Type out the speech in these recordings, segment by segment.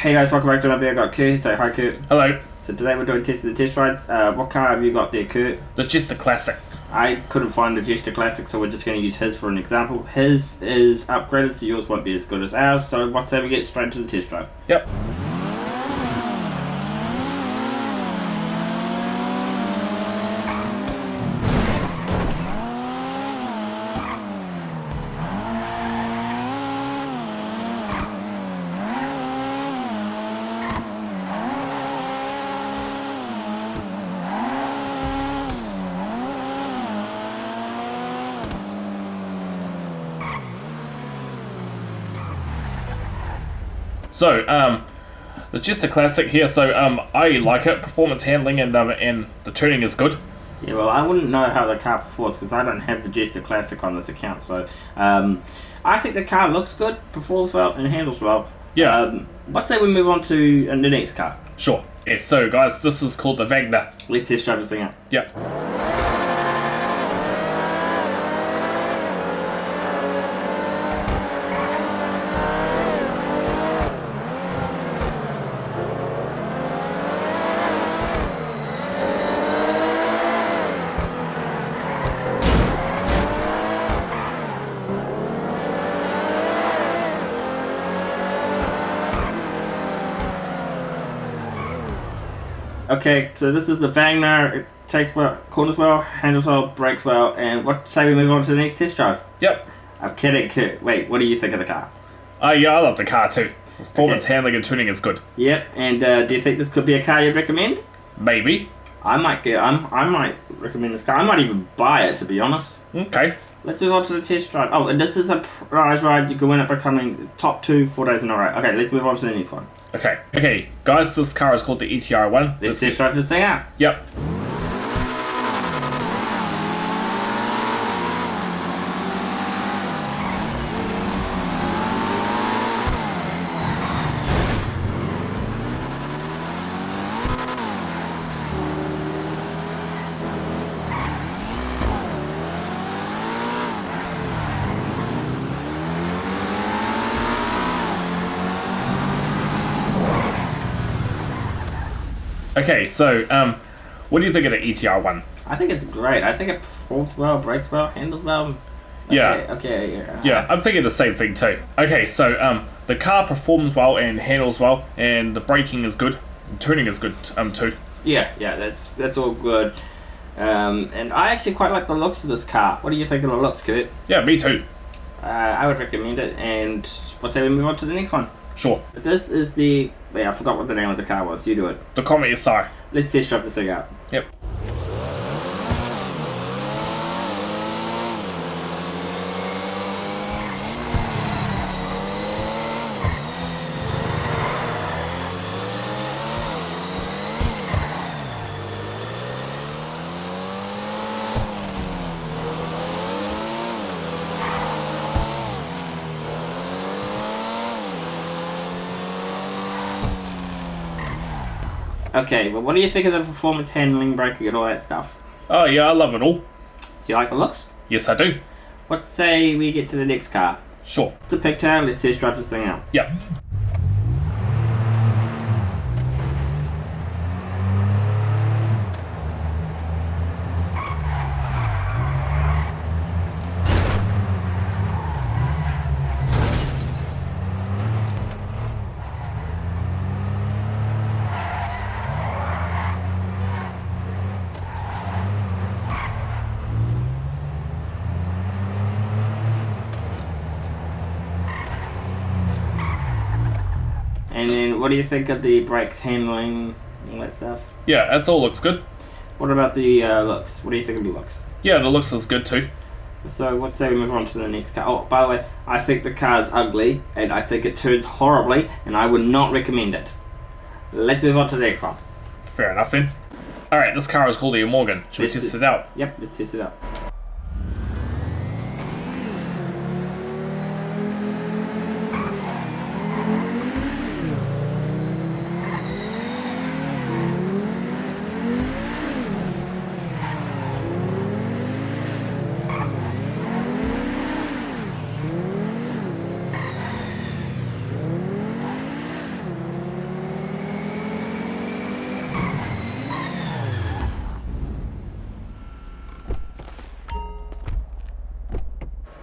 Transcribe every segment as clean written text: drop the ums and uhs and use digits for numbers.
Hey guys, welcome back to another video. I got Kurt. Say hi, Kurt. Hello. So today we're doing test of the test rides. What car have you got there, Kurt? The Jester Classic. I couldn't find the Jester Classic, so we're just going to use his for an example. His is upgraded, so yours won't be as good as ours. So what's that? We get straight to the test drive. Yep. So, the Jester Classic here. So, I like it. Performance handling and the tuning is good. Yeah, well, I wouldn't know how the car performs because I don't have the Jester Classic on this account. So, I think the car looks good, performs well, and handles well. Yeah. Let's say we move on to the next car. Sure. Yes. So, guys, this is called the Wagner. Let's test drive this thing out. Yep. Okay, so this is the Wagner. It takes well, corners well, handles well, brakes well, and what say we move on to the next test drive? Yep. I'm kidding, Kurt. Wait, what do you think of the car? Yeah, I love the car too. Performance Okay. handling and tuning is good. Yep, and do you think this could be a car you'd recommend? Maybe. I might recommend this car. I might even buy it, to be honest. Okay. Let's move on to the test drive. Oh, and this is a prize ride. You can win it by coming top 2 4 days in a row. Okay, let's move on to the next one. Okay, guys, this car is called the ETR1. Let's test drive this thing out. Yep. Okay, so, what do you think of the ETR1? I think it's great. I think it performs well, brakes well, handles well. Okay, Yeah. Okay, yeah. Yeah, I'm thinking the same thing too. Okay, so the car performs well and handles well, and the braking is good, and tuning is good too. Yeah, that's all good. And I actually quite like the looks of this car. What do you think of the looks, Kurt? Yeah, me too. I would recommend it, and let's say we move on to the next one. Sure. This is the... I forgot what the name of the car was. You do it. The Comet SI. Let's test drive this thing out. Yep. Okay, but what do you think of the performance, handling, braking, and all that stuff? Oh yeah, I love it all. Do you like the looks? Yes, I do. Let's say we get to the next car. Sure. It's the Pigtail. Let's test drive this thing out. Yep. And then, what do you think of the brakes, handling, all that stuff? Yeah, that all looks good. What about the looks? What do you think of the looks? Yeah, the looks is good too. So let's say we move on to the next car. Oh, by the way, I think the car's ugly, and I think it turns horribly, and I would not recommend it. Let's move on to the next one. Fair enough then. Alright, this car is called the Morgan. Should we Let's test do- it out? Yep, let's test it out.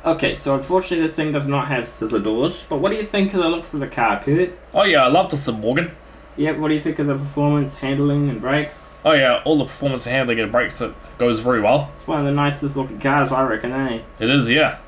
Okay, so unfortunately this thing does not have scissor doors, but what do you think of the looks of the car, Kurt? Oh yeah, I love the Sim Morgan. Yep, what do you think of the performance, handling, and brakes? Oh yeah, all the performance and handling and brakes, it goes very well. It's one of the nicest looking cars, I reckon, eh? It is, yeah.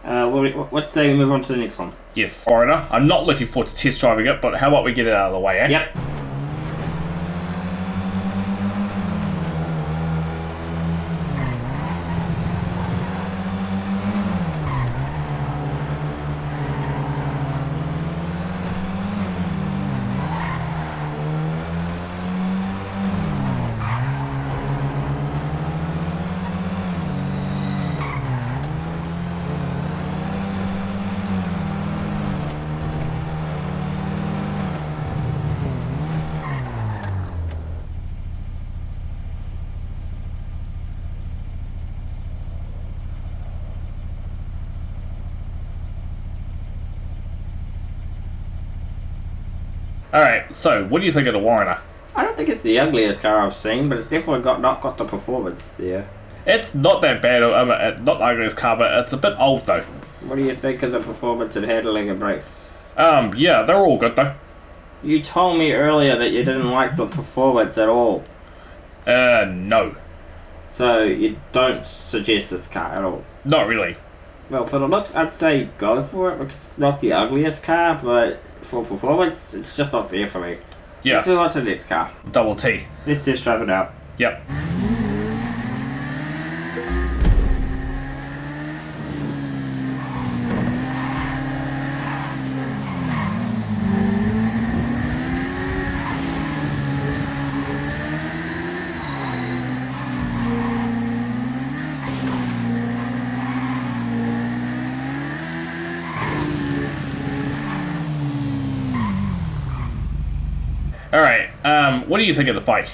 Let's say we move on to the next one. Yes, Foreigner. I'm not looking forward to test driving it, but how about we get it out of the way, eh? Yep. Alright, so what do you think of the Warrener? I don't think it's the ugliest car I've seen, but it's definitely not got the performance there. It's not that bad, not the ugliest car, but it's a bit old though. What do you think of the performance and handling and brakes? Yeah, they're all good though. You told me earlier that you didn't like the performance at all. No. So you don't suggest this car at all? Not really. Well, for the looks, I'd say go for it because it's not the ugliest car, but for performance, it's just not there for me. Yeah. Let's move on to the next car. Double T. Let's just drive it out. Yep. Alright, what do you think of the bike?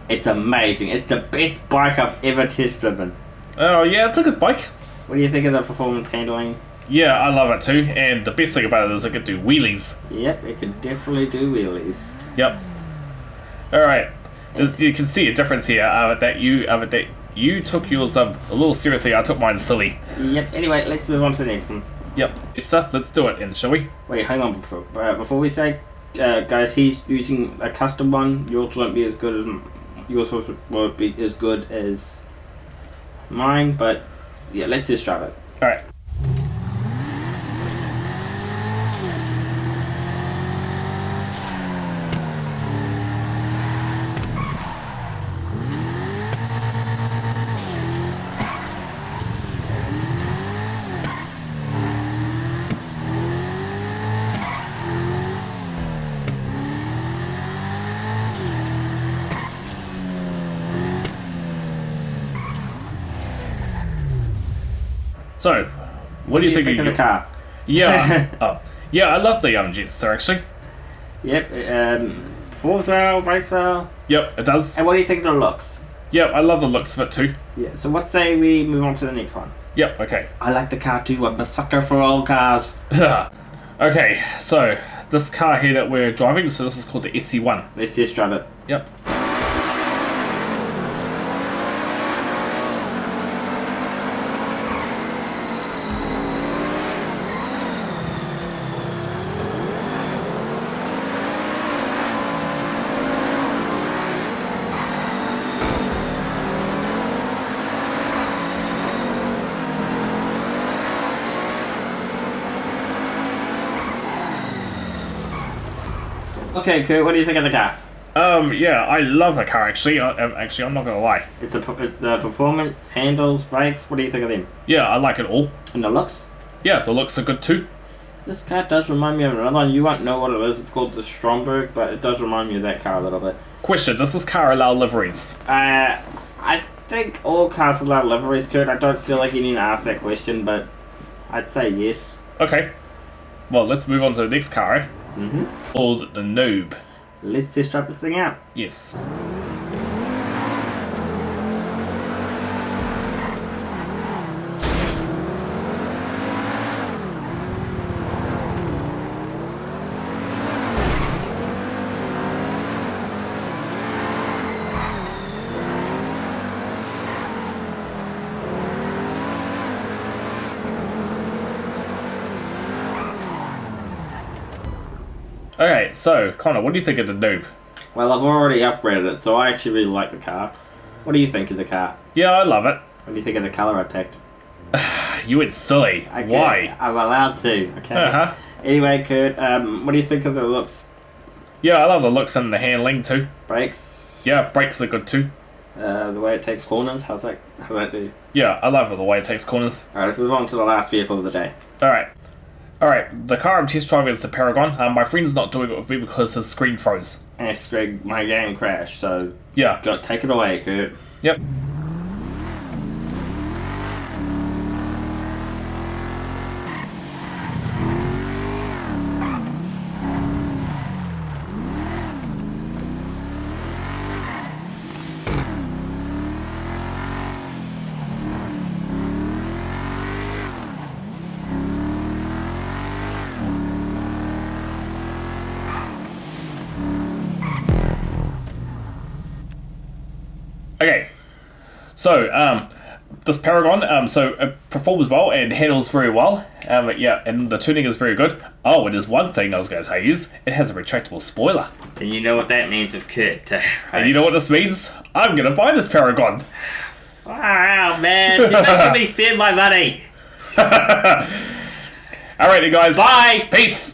It's amazing. It's the best bike I've ever test driven. Oh yeah, it's a good bike. What do you think of the performance handling? Yeah, I love it too, and the best thing about it is it can do wheelies. Yep, it can definitely do wheelies. Yep. Alright, you can see a difference here, that you took yours a little seriously, I took mine silly. Yep, anyway, let's move on to the next one. Yep. Yes, sir, let's do it, and shall we? Wait, hang on before we say, guys, he's using a custom one. Yours won't be as good as mine, but yeah, let's just drive it. Alright. So, what do you think of the car? Yeah. Oh, yeah, I love the Jetstar actually. Yep, performance well, brakes well. Yep, it does. And what do you think of the looks? Yep, I love the looks of it too. Yeah, so what say we move on to the next one? Yep, okay. I like the car too. I'm a sucker for old cars. Okay, so this car here that we're driving, so this is called the SC1. Let's just drive it. Yep. Okay, Kurt, what do you think of the car? Yeah, I love the car actually. I'm not gonna lie. It's the performance, handles, brakes. What do you think of them? Yeah, I like it all. And the looks? Yeah, the looks are good too. This car does remind me of another one. You won't know what it is. It's called the Stromberg, but it does remind me of that car a little bit. Question: does this car allow liveries? I think all cars allow liveries, Kurt. I don't feel like you need to ask that question, but I'd say yes. Okay. Well, let's move on to the next car, eh? Called the Noob. Let's test drive this thing out. Yes. Okay, so Connor, what do you think of the noob? Well, I've already upgraded it, so I actually really like the car. What do you think of the car? Yeah, I love it. What do you think of the colour I picked? You went silly. Okay, Why? I'm allowed to. Okay. Uh-huh. Anyway, Kurt, what do you think of the looks? Yeah, I love the looks and the handling too. Brakes? Yeah, brakes are good too. The way it takes corners? How's that? How that do? Yeah, I love the way it takes corners. Alright, let's move on to the last vehicle of the day. Alright, the car I'm test driving is the Paragon. My friend's not doing it with me because his screen froze. Greg, my game crashed, so Yeah. take it away, Kurt. Yep. Okay, so this Paragon, so it performs well and handles very well. Yeah, and the tuning is very good. Oh, and there's one thing I was going to say is it has a retractable spoiler. And you know what that means with Kurt. And you know what this means? I'm going to buy this Paragon. Wow, man, you're making me spend my money. Alrighty, guys. Bye. Peace.